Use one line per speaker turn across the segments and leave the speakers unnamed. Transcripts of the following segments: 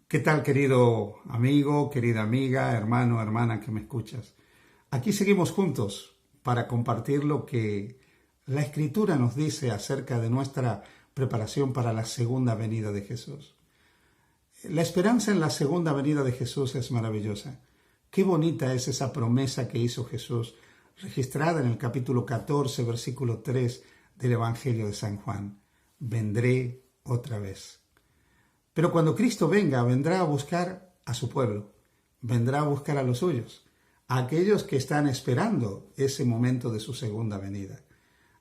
¿Qué tal, querido amigo, querida amiga, hermano, hermana que me escuchas? Aquí seguimos juntos para compartir lo que la Escritura nos dice acerca de nuestra preparación para la segunda venida de Jesús. La esperanza en la segunda venida de Jesús es maravillosa. Qué bonita es esa promesa que hizo Jesús, registrada en el capítulo 14, versículo 3 del Evangelio de San Juan. Vendré otra vez. Pero cuando Cristo venga, vendrá a buscar a su pueblo, vendrá a buscar a los suyos, a aquellos que están esperando ese momento de su segunda venida.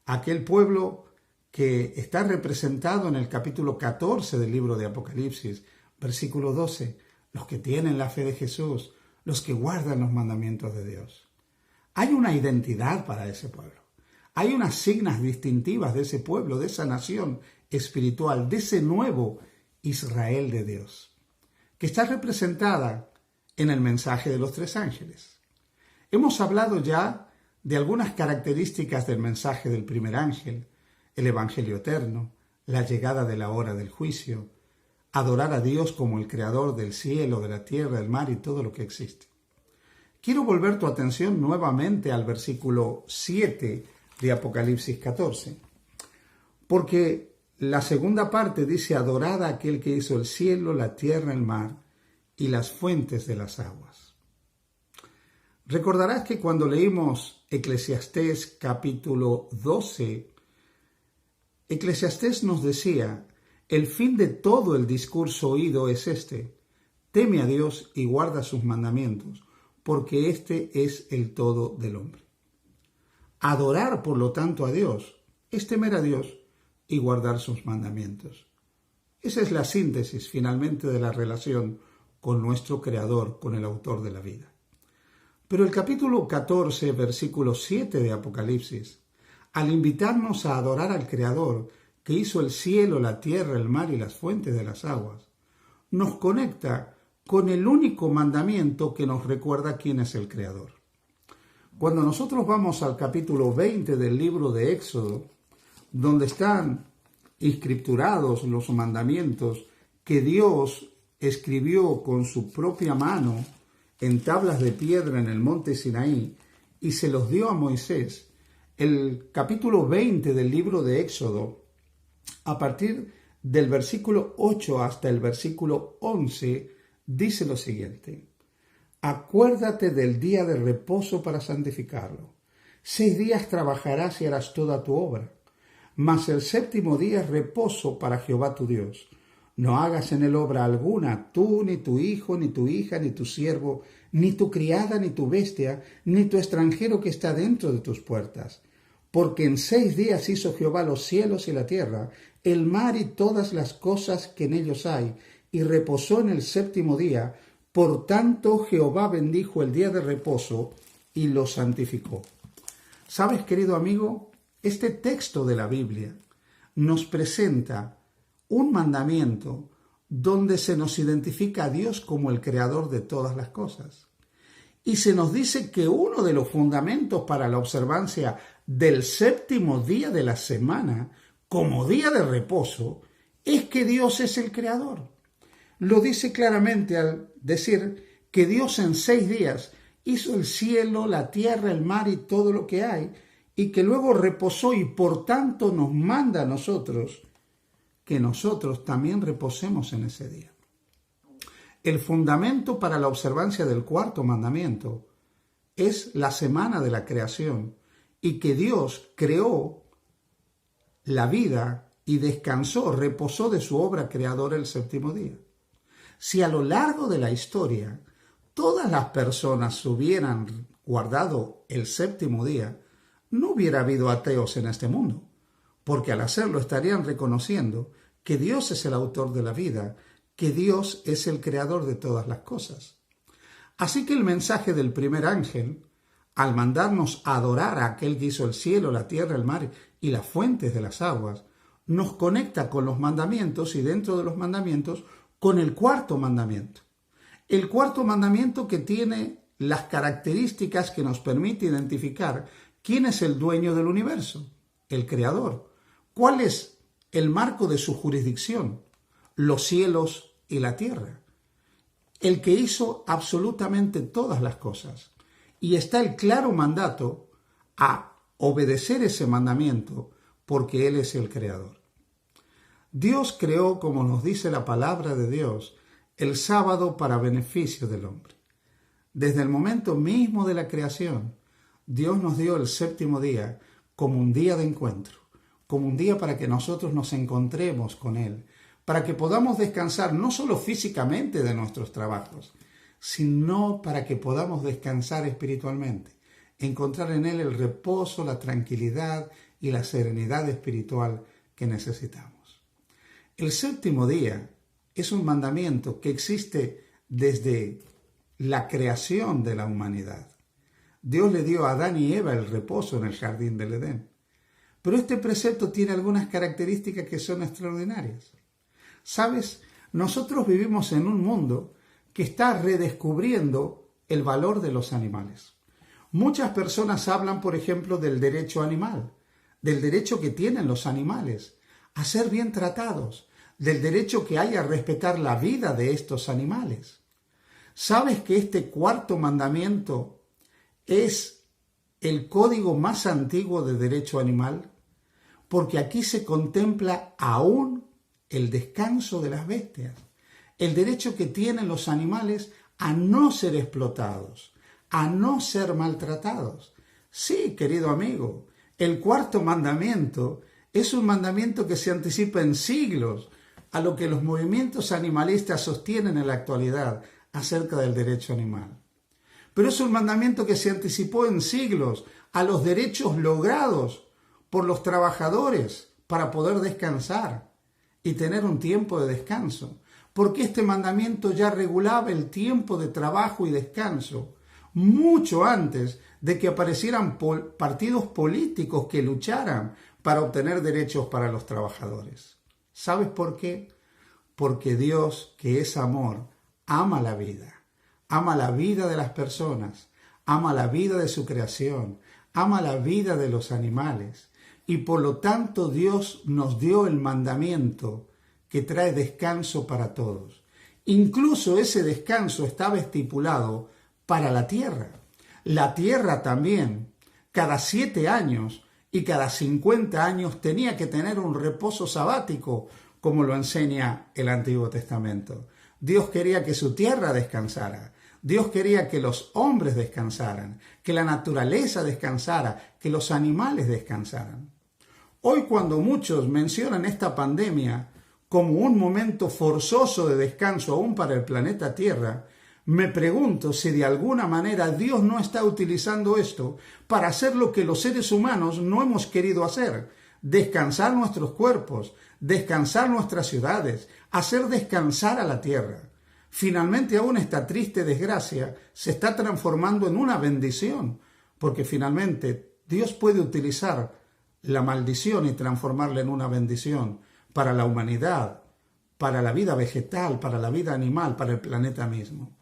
Aquel pueblo que está representado en el capítulo 14 del libro de Apocalipsis, versículo 12, los que tienen la fe de Jesús, los que guardan los mandamientos de Dios. Hay una identidad para ese pueblo. Hay unas signas distintivas de ese pueblo, de esa nación espiritual, de ese nuevo Israel de Dios, que está representada en el mensaje de los tres ángeles. Hemos hablado ya de algunas características del mensaje del primer ángel, el evangelio eterno, la llegada de la hora del juicio, adorar a Dios como el creador del cielo, de la tierra, del mar y todo lo que existe. Quiero volver tu atención nuevamente al versículo 7 de Apocalipsis 14, porque la segunda parte dice: adorad a aquel que hizo el cielo, la tierra, el mar y las fuentes de las aguas. Recordarás que cuando leímos Eclesiastés capítulo 12, Eclesiastés nos decía: el fin de todo el discurso oído es este: teme a Dios y guarda sus mandamientos, porque este es el todo del hombre. Adorar, por lo tanto, a Dios es temer a Dios y guardar sus mandamientos. Esa es la síntesis finalmente de la relación con nuestro Creador, con el autor de la vida. Pero el capítulo 14, versículo 7 de Apocalipsis, al invitarnos a adorar al Creador que hizo el cielo, la tierra, el mar y las fuentes de las aguas, nos conecta con el único mandamiento que nos recuerda quién es el Creador. Cuando nosotros vamos al capítulo 20 del libro de Éxodo, donde están inscripturados los mandamientos que Dios escribió con su propia mano en tablas de piedra en el monte Sinaí y se los dio a Moisés, el capítulo 20 del libro de Éxodo, a partir del versículo 8 hasta el versículo 11, dice lo siguiente: acuérdate del día de reposo para santificarlo. 6 días trabajarás y harás toda tu obra, mas el séptimo día es reposo para Jehová tu Dios. No hagas en él obra alguna, tú, ni tu hijo, ni tu hija, ni tu siervo, ni tu criada, ni tu bestia, ni tu extranjero que está dentro de tus puertas. Porque en 6 días hizo Jehová los cielos y la tierra, el mar y todas las cosas que en ellos hay, y reposó en el séptimo día. Por tanto, Jehová bendijo el día de reposo y lo santificó. ¿Sabes, querido amigo? Este texto de la Biblia nos presenta un mandamiento donde se nos identifica a Dios como el creador de todas las cosas. Y se nos dice que uno de los fundamentos para la observancia del séptimo día de la semana como día de reposo es que Dios es el creador. Lo dice claramente al decir que Dios en 6 días hizo el cielo, la tierra, el mar y todo lo que hay, y que luego reposó y por tanto nos manda a nosotros que nosotros también reposemos en ese día. El fundamento para la observancia del cuarto mandamiento es la semana de la creación y que Dios creó la vida y descansó, reposó de su obra creadora el séptimo día. Si a lo largo de la historia todas las personas hubieran guardado el séptimo día, no hubiera habido ateos en este mundo, porque al hacerlo estarían reconociendo que Dios es el autor de la vida, que Dios es el creador de todas las cosas. Así que el mensaje del primer ángel, al mandarnos a adorar a aquel que hizo el cielo, la tierra, el mar y las fuentes de las aguas, nos conecta con los mandamientos y dentro de los mandamientos con el cuarto mandamiento. El cuarto mandamiento que tiene las características que nos permite identificar quién es el dueño del universo, el creador. ¿Cuál es el marco de su jurisdicción? Los cielos y la tierra. el que hizo absolutamente todas las cosas. Y está el claro mandato a obedecer ese mandamiento porque Él es el creador. Dios creó, como nos dice la palabra de Dios, el sábado para beneficio del hombre. Desde el momento mismo de la creación, Dios nos dio el séptimo día como un día de encuentro, como un día para que nosotros nos encontremos con Él, para que podamos descansar no solo físicamente de nuestros trabajos, sino para que podamos descansar espiritualmente, encontrar en Él el reposo, la tranquilidad y la serenidad espiritual que necesitamos. El séptimo día es un mandamiento que existe desde la creación de la humanidad. Dios le dio a Adán y Eva el reposo en el jardín del Edén. Pero este precepto tiene algunas características que son extraordinarias. ¿Sabes? Nosotros vivimos en un mundo que está redescubriendo el valor de los animales. Muchas personas hablan, por ejemplo, del derecho animal, del derecho que tienen los animales a ser bien tratados, del derecho que hay a respetar la vida de estos animales. ¿Sabes que este cuarto mandamiento es el código más antiguo de derecho animal? Porque aquí se contempla aún el descanso de las bestias, el derecho que tienen los animales a no ser explotados, a no ser maltratados. Sí, querido amigo, el cuarto mandamiento es un mandamiento que se anticipa en siglos a lo que los movimientos animalistas sostienen en la actualidad acerca del derecho animal. Pero es un mandamiento que se anticipó en siglos a los derechos logrados por los trabajadores para poder descansar y tener un tiempo de descanso, porque este mandamiento ya regulaba el tiempo de trabajo y descanso mucho antes de que aparecieran partidos políticos que lucharan para obtener derechos para los trabajadores. ¿Sabes por qué? Porque Dios, que es amor, ama la vida de las personas, ama la vida de su creación, ama la vida de los animales, y por lo tanto Dios nos dio el mandamiento que trae descanso para todos. Incluso ese descanso estaba estipulado para la tierra. La tierra también, cada 7 años y cada 50 años tenía que tener un reposo sabático, como lo enseña el Antiguo Testamento. Dios quería que su tierra descansara. Dios quería que los hombres descansaran, que la naturaleza descansara, que los animales descansaran. Hoy, cuando muchos mencionan esta pandemia como un momento forzoso de descanso aún para el planeta Tierra, me pregunto si de alguna manera Dios no está utilizando esto para hacer lo que los seres humanos no hemos querido hacer: descansar nuestros cuerpos, descansar nuestras ciudades, hacer descansar a la tierra. Finalmente, aún esta triste desgracia se está transformando en una bendición, porque finalmente Dios puede utilizar la maldición y transformarla en una bendición para la humanidad, para la vida vegetal, para la vida animal, para el planeta mismo.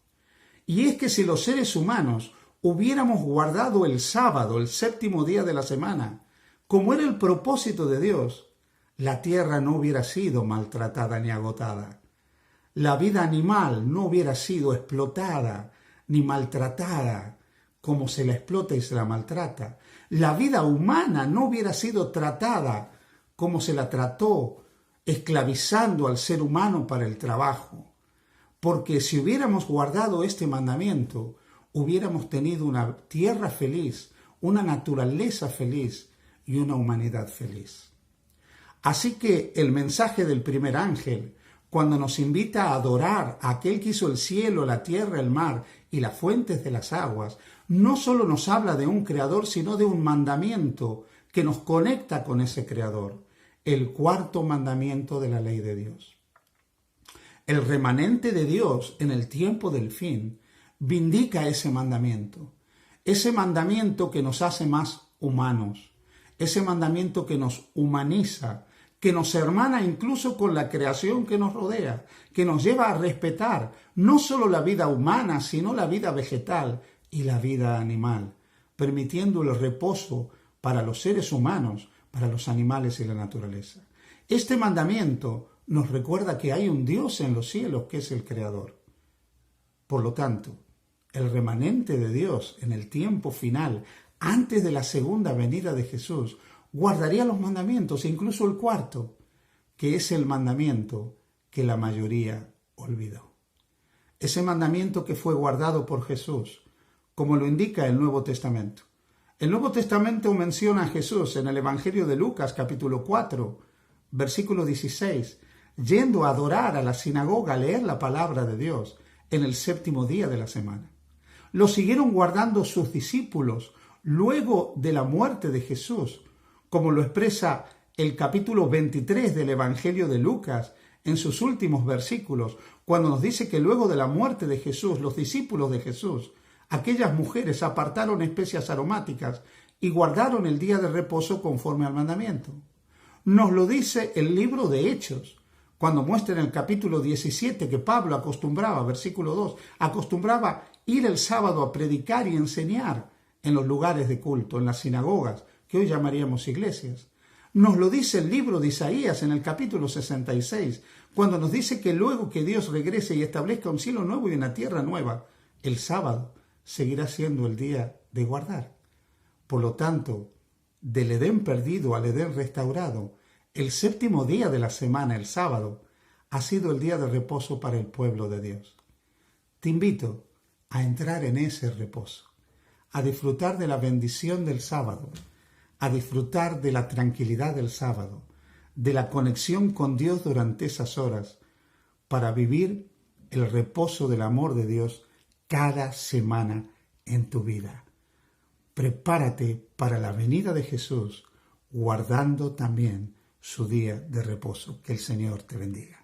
Y es que si los seres humanos hubiéramos guardado el sábado, el séptimo día de la semana, como era el propósito de Dios, la tierra no hubiera sido maltratada ni agotada. La vida animal no hubiera sido explotada ni maltratada como se la explota y se la maltrata. La vida humana no hubiera sido tratada como se la trató, esclavizando al ser humano para el trabajo. Porque si hubiéramos guardado este mandamiento, hubiéramos tenido una tierra feliz, una naturaleza feliz y una humanidad feliz. Así que el mensaje del primer ángel, cuando nos invita a adorar a aquel que hizo el cielo, la tierra, el mar y las fuentes de las aguas, no solo nos habla de un creador, sino de un mandamiento que nos conecta con ese creador, el cuarto mandamiento de la ley de Dios. El remanente de Dios en el tiempo del fin vindica ese mandamiento que nos hace más humanos, ese mandamiento que nos humaniza, que nos hermana incluso con la creación que nos rodea, que nos lleva a respetar no solo la vida humana, sino la vida vegetal y la vida animal, permitiendo el reposo para los seres humanos, para los animales y la naturaleza. Este mandamiento nos recuerda que hay un Dios en los cielos que es el Creador. Por lo tanto, el remanente de Dios en el tiempo final, antes de la segunda venida de Jesús, guardaría los mandamientos, incluso el cuarto, que es el mandamiento que la mayoría olvidó. Ese mandamiento que fue guardado por Jesús, como lo indica el Nuevo Testamento. El Nuevo Testamento menciona a Jesús en el Evangelio de Lucas, capítulo 4, versículo 16, yendo a adorar a la sinagoga, a leer la palabra de Dios en el séptimo día de la semana. Lo siguieron guardando sus discípulos luego de la muerte de Jesús, como lo expresa el capítulo 23 del Evangelio de Lucas en sus últimos versículos, cuando nos dice que luego de la muerte de Jesús, los discípulos de Jesús, aquellas mujeres apartaron especias aromáticas y guardaron el día de reposo conforme al mandamiento. Nos lo dice el libro de Hechos, cuando muestra en el capítulo 17 que Pablo acostumbraba, versículo 2, acostumbraba ir el sábado a predicar y enseñar en los lugares de culto, en las sinagogas, que hoy llamaríamos iglesias. Nos lo dice el libro de Isaías en el capítulo 66, cuando nos dice que luego que Dios regrese y establezca un cielo nuevo y una tierra nueva, el sábado seguirá siendo el día de guardar. Por lo tanto, del Edén perdido al Edén restaurado, el séptimo día de la semana, el sábado, ha sido el día de reposo para el pueblo de Dios. Te invito a entrar en ese reposo, a disfrutar de la bendición del sábado, a disfrutar de la tranquilidad del sábado, de la conexión con Dios durante esas horas, para vivir el reposo del amor de Dios cada semana en tu vida. Prepárate para la venida de Jesús, guardando también su día de reposo. Que el Señor te bendiga.